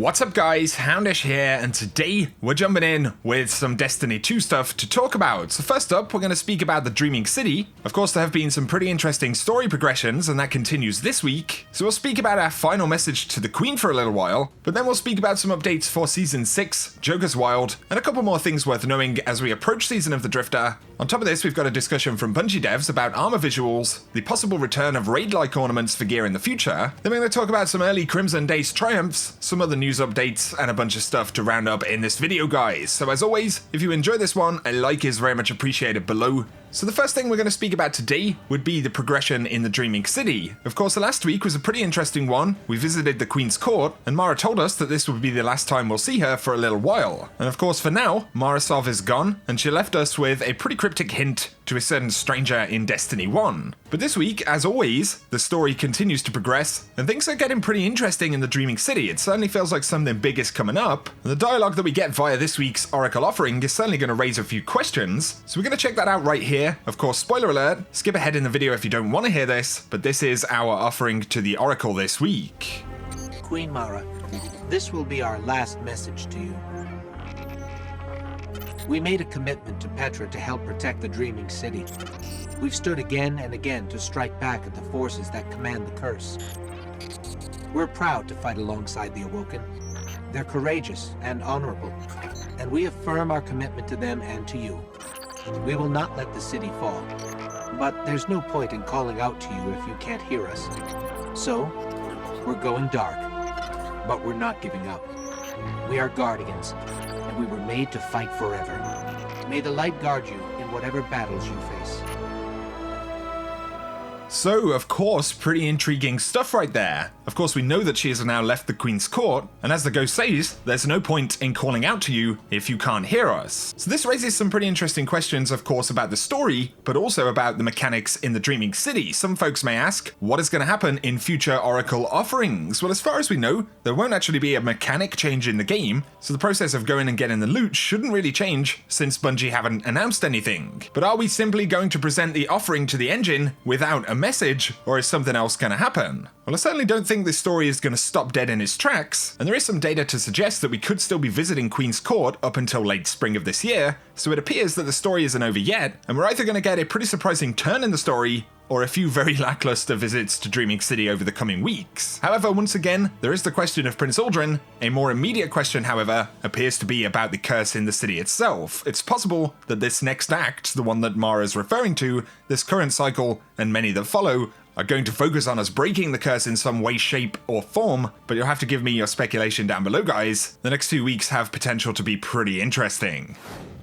What's up guys, Houndish here, and today we're jumping in with some Destiny 2 stuff to talk about. So first up, we're going to speak about the Dreaming City. Of course, there have been some pretty interesting story progressions, and that continues this week. So we'll speak about our final message to the Queen for a little while, but then we'll speak about some updates for Season 6, Joker's Wild, and a couple more things worth knowing as we approach Season of the Drifter. On top of this, we've got a discussion from Bungie devs about armor visuals, the possible return of raid-like ornaments for gear in the future. Then we're going to talk about some early Crimson Days triumphs, some other news updates, and a bunch of stuff to round up in this video, guys. So as always, if you enjoy this one, a like is very much appreciated below. So the first thing we're going to speak about today would be the progression in the Dreaming City. Of course, the last week was a pretty interesting one. We visited the Queen's Court, and Mara told us that this would be the last time we'll see her for a little while. And of course, for now, Mara Sov is gone, and she left us with a pretty cryptic hint to a certain stranger in Destiny 1. But this week, as always, the story continues to progress, and things are getting pretty interesting in the Dreaming City. It certainly feels like something big is coming up, and the dialogue that we get via this week's Oracle offering is certainly going to raise a few questions, so we're going to check that out right here. Of course, spoiler alert, skip ahead in the video if you don't want to hear this, but this is our offering to the Oracle this week. Queen Mara, this will be our last message to you. We made a commitment to Petra to help protect the Dreaming City. We've stood again and again to strike back at the forces that command the curse. We're proud to fight alongside the Awoken. They're courageous and honorable, and we affirm our commitment to them and to you. We will not let the city fall, but there's no point in calling out to you if you can't hear us. So, we're going dark, but we're not giving up. We are Guardians, and we were made to fight forever. May the light guard you in whatever battles you face. So, of course, pretty intriguing stuff right there. Of course, we know that she has now left the Queen's Court, and as the Ghost says, there's no point in calling out to you if you can't hear us. So this raises some pretty interesting questions, of course, about the story, but also about the mechanics in the Dreaming City. Some folks may ask, what is going to happen in future Oracle offerings? Well, as far as we know, there won't actually be a mechanic change in the game, so the process of going and getting the loot shouldn't really change since Bungie haven't announced anything. But are we simply going to present the offering to the engine without a message, or is something else going to happen? Well, I certainly don't think this story is going to stop dead in its tracks, and there is some data to suggest that we could still be visiting Queen's Court up until late spring of this year, so it appears that the story isn't over yet, and we're either going to get a pretty surprising turn in the story, or a few very lackluster visits to Dreaming City over the coming weeks. However, once again, there is the question of Prince Aldrin. A more immediate question, however, appears to be about the curse in the city itself. It's possible that this next act, the one that Mara's referring to, this current cycle, and many that follow, are going to focus on us breaking the curse in some way, shape, or form, but you'll have to give me your speculation down below, guys. The next 2 weeks have potential to be pretty interesting.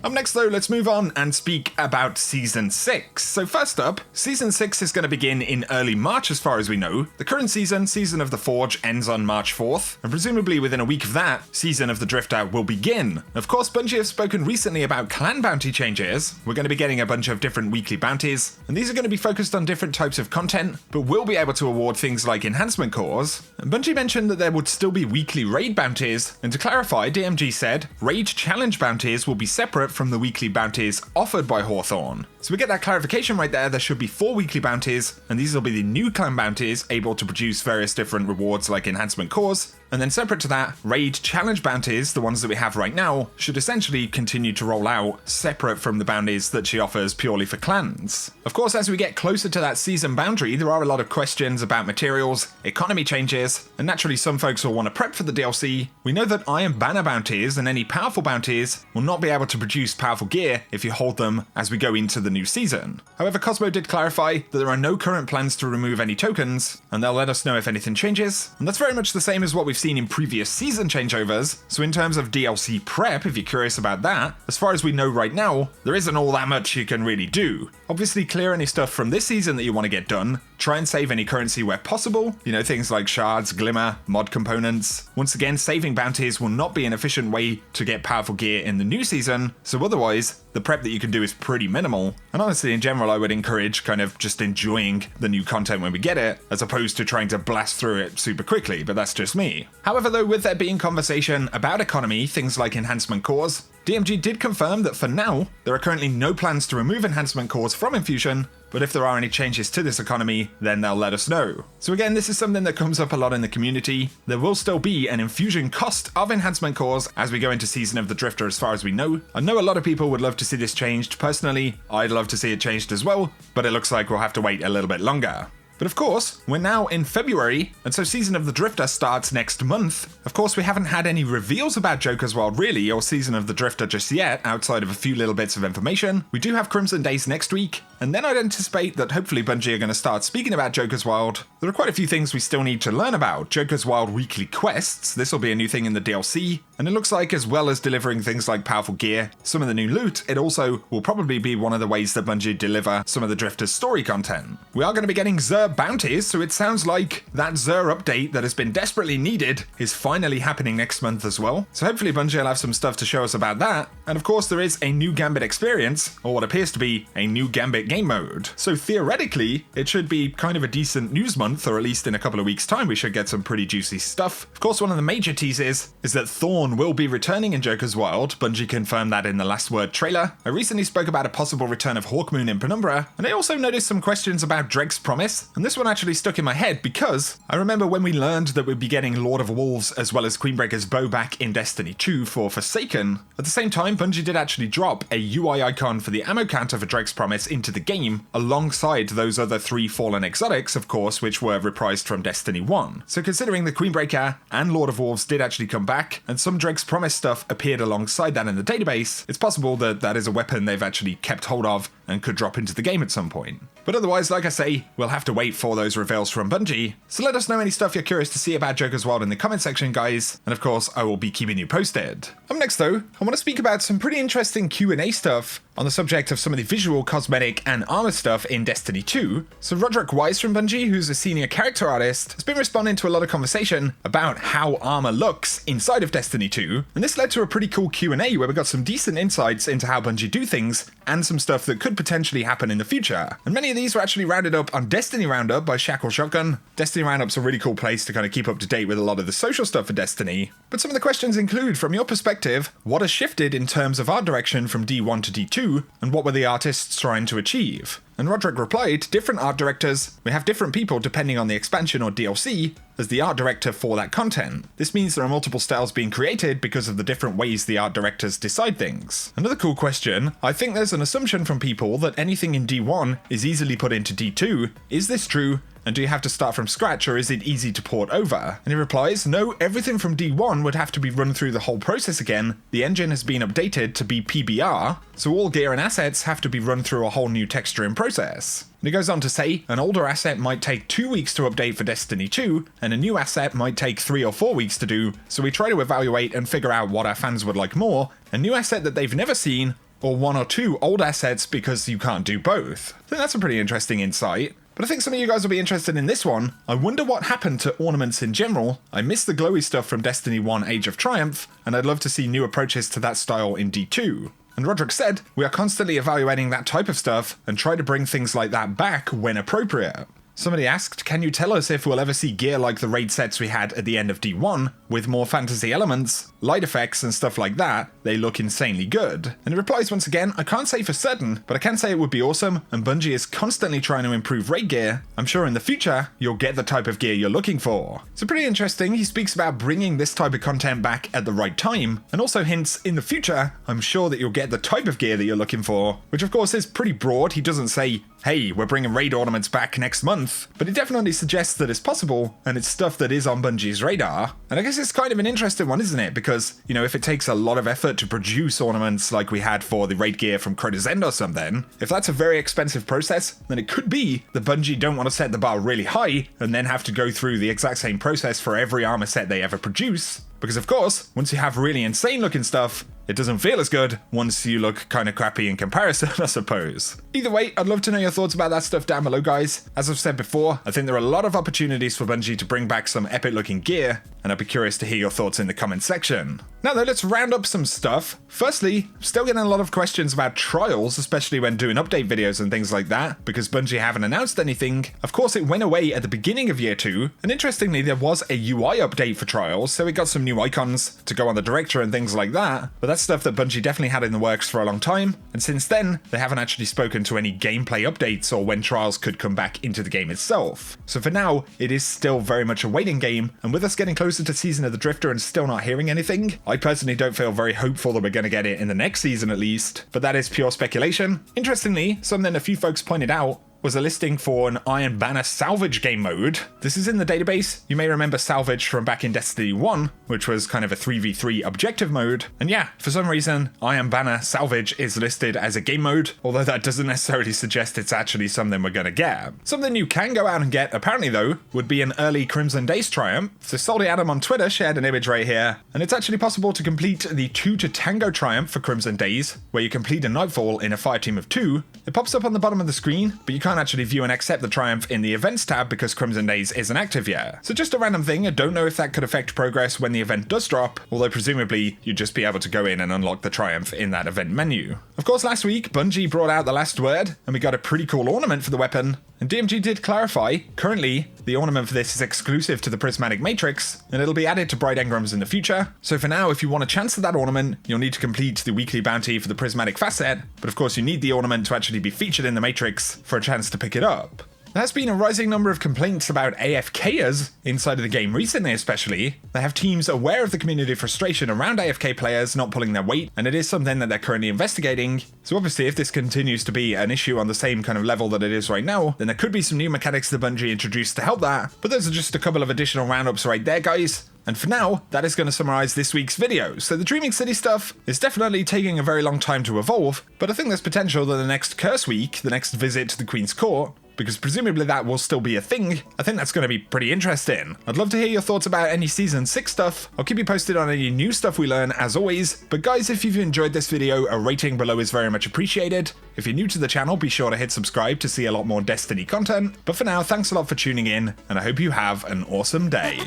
Up next though, let's move on and speak about Season 6. So first up, Season 6 is going to begin in early March as far as we know. The current season, Season of the Forge, ends on March 4th, and presumably within a week of that, Season of the Drifter will begin. Of course, Bungie have spoken recently about clan bounty changes. We're going to be getting a bunch of different weekly bounties, and these are going to be focused on different types of content, but we'll be able to award things like Enhancement cores. And Bungie mentioned that there would still be weekly raid bounties, and to clarify, DMG said, raid challenge bounties will be separate from the weekly bounties offered by Hawthorne. So we get that clarification right there. There should be 4 weekly bounties, and these will be the new clan bounties able to produce various different rewards like enhancement cores. And then separate to that, raid challenge bounties, the ones that we have right now, should essentially continue to roll out separate from the bounties that she offers purely for clans. Of course, as we get closer to that season boundary, there are a lot of questions about materials, economy changes, and naturally some folks will want to prep for the DLC. We know that Iron Banner bounties and any powerful bounties will not be able to produce powerful gear if you hold them as we go into the new season. However, Cosmo did clarify that there are no current plans to remove any tokens, and they'll let us know if anything changes, and that's very much the same as what we've seen in previous season changeovers. So in terms of DLC prep, if you're curious about that, as far as we know right now, there isn't all that much you can really do. Obviously clear any stuff from this season that you want to get done, try and save any currency where possible, things like shards, glimmer, mod components. Once again, saving bounties will not be an efficient way to get powerful gear in the new season, so otherwise, the prep that you can do is pretty minimal. And honestly, in general, I would encourage kind of just enjoying the new content when we get it, as opposed to trying to blast through it super quickly, but that's just me. However though, with there being conversation about economy, things like enhancement cores, DMG did confirm that for now, there are currently no plans to remove enhancement cores from Infusion, but if there are any changes to this economy, then they'll let us know. So again, this is something that comes up a lot in the community. There will still be an infusion cost of enhancement cores as we go into Season of the Drifter as far as we know. I know a lot of people would love to see this changed. Personally, I'd love to see it changed as well, but it looks like we'll have to wait a little bit longer. But of course, we're now in February, and so Season of the Drifter starts next month. Of course, we haven't had any reveals about Joker's World really, or Season of the Drifter just yet, outside of a few little bits of information. We do have Crimson Days next week, and then I'd anticipate that hopefully Bungie are going to start speaking about Joker's World. There are quite a few things we still need to learn about. Joker's World weekly quests, this will be a new thing in the DLC, and it looks like as well as delivering things like powerful gear, some of the new loot, it also will probably be one of the ways that Bungie deliver some of the Drifter's story content. We are going to be getting Xur bounties, so it sounds like that Xur update that has been desperately needed is finally happening next month as well. So hopefully Bungie will have some stuff to show us about that. And of course there is a new Gambit experience, or what appears to be a new Gambit game mode. So theoretically, it should be kind of a decent news month, or at least in a couple of weeks' time we should get some pretty juicy stuff. Of course, one of the major teases is that Thorn will be returning in Joker's World. Bungie confirmed that in the Last Word trailer. I recently spoke about a possible return of Hawkmoon in Penumbra, and I also noticed some questions about Dreg's Promise, and this one actually stuck in my head because I remember when we learned that we'd be getting Lord of Wolves as well as Queenbreaker's bow back in Destiny 2 for Forsaken. At the same time, Bungie did actually drop a UI icon for the ammo counter for Dreg's Promise into the game, alongside those other 3 Fallen Exotics, of course, which were reprised from Destiny 1. So considering the Queenbreaker and Lord of Wolves did actually come back, and some Dreg's Promise stuff appeared alongside that in the database, it's possible that that is a weapon they've actually kept hold of and could drop into the game at some point. But otherwise, like I say, we'll have to wait for those reveals from Bungie, so let us know any stuff you're curious to see about Joker's World in the comment section, guys, and of course, I will be keeping you posted. Up next though, I want to speak about some pretty interesting Q&A stuff on the subject of some of the visual, cosmetic, and armor stuff in Destiny 2. So Roderick Wise from Bungie, who's a senior character artist, has been responding to a lot of conversation about how armor looks inside of Destiny 2, and this led to a pretty cool Q&A where we got some decent insights into how Bungie do things, and some stuff that could potentially happen in the future. And many of these were actually rounded up on Destiny Roundup by Shackle Shotgun. Destiny Roundup's a really cool place to kind of keep up to date with a lot of the social stuff for Destiny. But some of the questions include, from your perspective, what has shifted in terms of art direction from D1 to D2, and what were the artists trying to achieve? And Roderick replied, different art directors, we have different people depending on the expansion or DLC, as the art director for that content. This means there are multiple styles being created because of the different ways the art directors decide things. Another cool question, I think there's an assumption from people that anything in D1 is easily put into D2. Is this true? And do you have to start from scratch, or is it easy to port over? And he replies, no, everything from D1 would have to be run through the whole process again. The engine has been updated to be PBR, so all gear and assets have to be run through a whole new texturing process. And he goes on to say, an older asset might take 2 weeks to update for Destiny 2, and a new asset might take 3 or 4 weeks to do, so we try to evaluate and figure out what our fans would like more, a new asset that they've never seen, or 1 or 2 old assets because you can't do both. I think that's a pretty interesting insight. But I think some of you guys will be interested in this one. I wonder what happened to ornaments in general. I miss the glowy stuff from Destiny 1 Age of Triumph, and I'd love to see new approaches to that style in D2. And Roderick said, we are constantly evaluating that type of stuff and try to bring things like that back when appropriate. Somebody asked, can you tell us if we'll ever see gear like the raid sets we had at the end of D1, with more fantasy elements, light effects and stuff like that? They look insanely good. And he replies once again, I can't say for certain, but I can say it would be awesome, and Bungie is constantly trying to improve raid gear. I'm sure in the future, you'll get the type of gear you're looking for. So pretty interesting, he speaks about bringing this type of content back at the right time, and also hints, in the future, I'm sure that you'll get the type of gear that you're looking for, which of course is pretty broad. He doesn't say, hey, we're bringing raid ornaments back next month, but it definitely suggests that it's possible, and it's stuff that is on Bungie's radar. And I guess it's kind of an interesting one, isn't it? Because, you know, if it takes a lot of effort to produce ornaments like we had for the raid gear from Crow's End or something, if that's a very expensive process, then it could be that Bungie don't want to set the bar really high and then have to go through the exact same process for every armor set they ever produce. Because of course, once you have really insane looking stuff, it doesn't feel as good once you look kind of crappy in comparison, I suppose. Either way, I'd love to know your thoughts about that stuff down below, guys. As I've said before, I think there are a lot of opportunities for Bungie to bring back some epic looking gear, and I'd be curious to hear your thoughts in the comment section. Now though, let's round up some stuff. Firstly, still getting a lot of questions about trials, especially when doing update videos and things like that, because Bungie haven't announced anything. Of course, it went away at the beginning of year 2, and interestingly, there was a UI update for trials, so we got some new icons to go on the director and things like that, but that's stuff that Bungie definitely had in the works for a long time, and since then, they haven't actually spoken to any gameplay updates or when trials could come back into the game itself. So for now, it is still very much a waiting game, and with us getting closer to Season of the Drifter and still not hearing anything, I personally don't feel very hopeful that we're going to get it in the next season at least, but that is pure speculation. Interestingly, something a few folks pointed out was a listing for an Iron Banner salvage game mode. This is in the database. You may remember salvage from back in Destiny 1, which was kind of a 3v3 objective mode. And yeah, for some reason, Iron Banner salvage is listed as a game mode, although that doesn't necessarily suggest it's actually something we're gonna get. Something you can go out and get, apparently though, would be an early Crimson Days triumph. So Salty Adam on Twitter shared an image right here, and it's actually possible to complete the 2 to Tango triumph for Crimson Days, where you complete a Nightfall in a fireteam of 2. It pops up on the bottom of the screen, but you can't actually view and accept the triumph in the events tab because Crimson Days isn't active yet. So just a random thing, I don't know if that could affect progress when the event does drop, although presumably you'd just be able to go in and unlock the triumph in that event menu. Of course, last week, Bungie brought out the last word, and we got a pretty cool ornament for the weapon, and DMG did clarify, currently, the ornament for this is exclusive to the Prismatic Matrix, and it'll be added to Bright Engrams in the future. So for now, if you want a chance at that ornament, you'll need to complete the weekly bounty for the Prismatic Facet, but of course you need the ornament to actually be featured in the Matrix for a chance to pick it up. There has been a rising number of complaints about AFKers inside of the game recently especially. They have teams aware of the community frustration around AFK players not pulling their weight, and it is something that they're currently investigating. So obviously if this continues to be an issue on the same kind of level that it is right now, then there could be some new mechanics that Bungie introduced to help that, but those are just a couple of additional roundups right there, guys. And for now, that is going to summarize this week's video. So the Dreaming City stuff is definitely taking a very long time to evolve, but I think there's potential that the next Curse Week, the next visit to the Queen's Court, because presumably that will still be a thing, I think that's going to be pretty interesting. I'd love to hear your thoughts about any Season 6 stuff. I'll keep you posted on any new stuff we learn as always, but guys, if you've enjoyed this video, a rating below is very much appreciated. If you're new to the channel, be sure to hit subscribe to see a lot more Destiny content. But for now, thanks a lot for tuning in, and I hope you have an awesome day.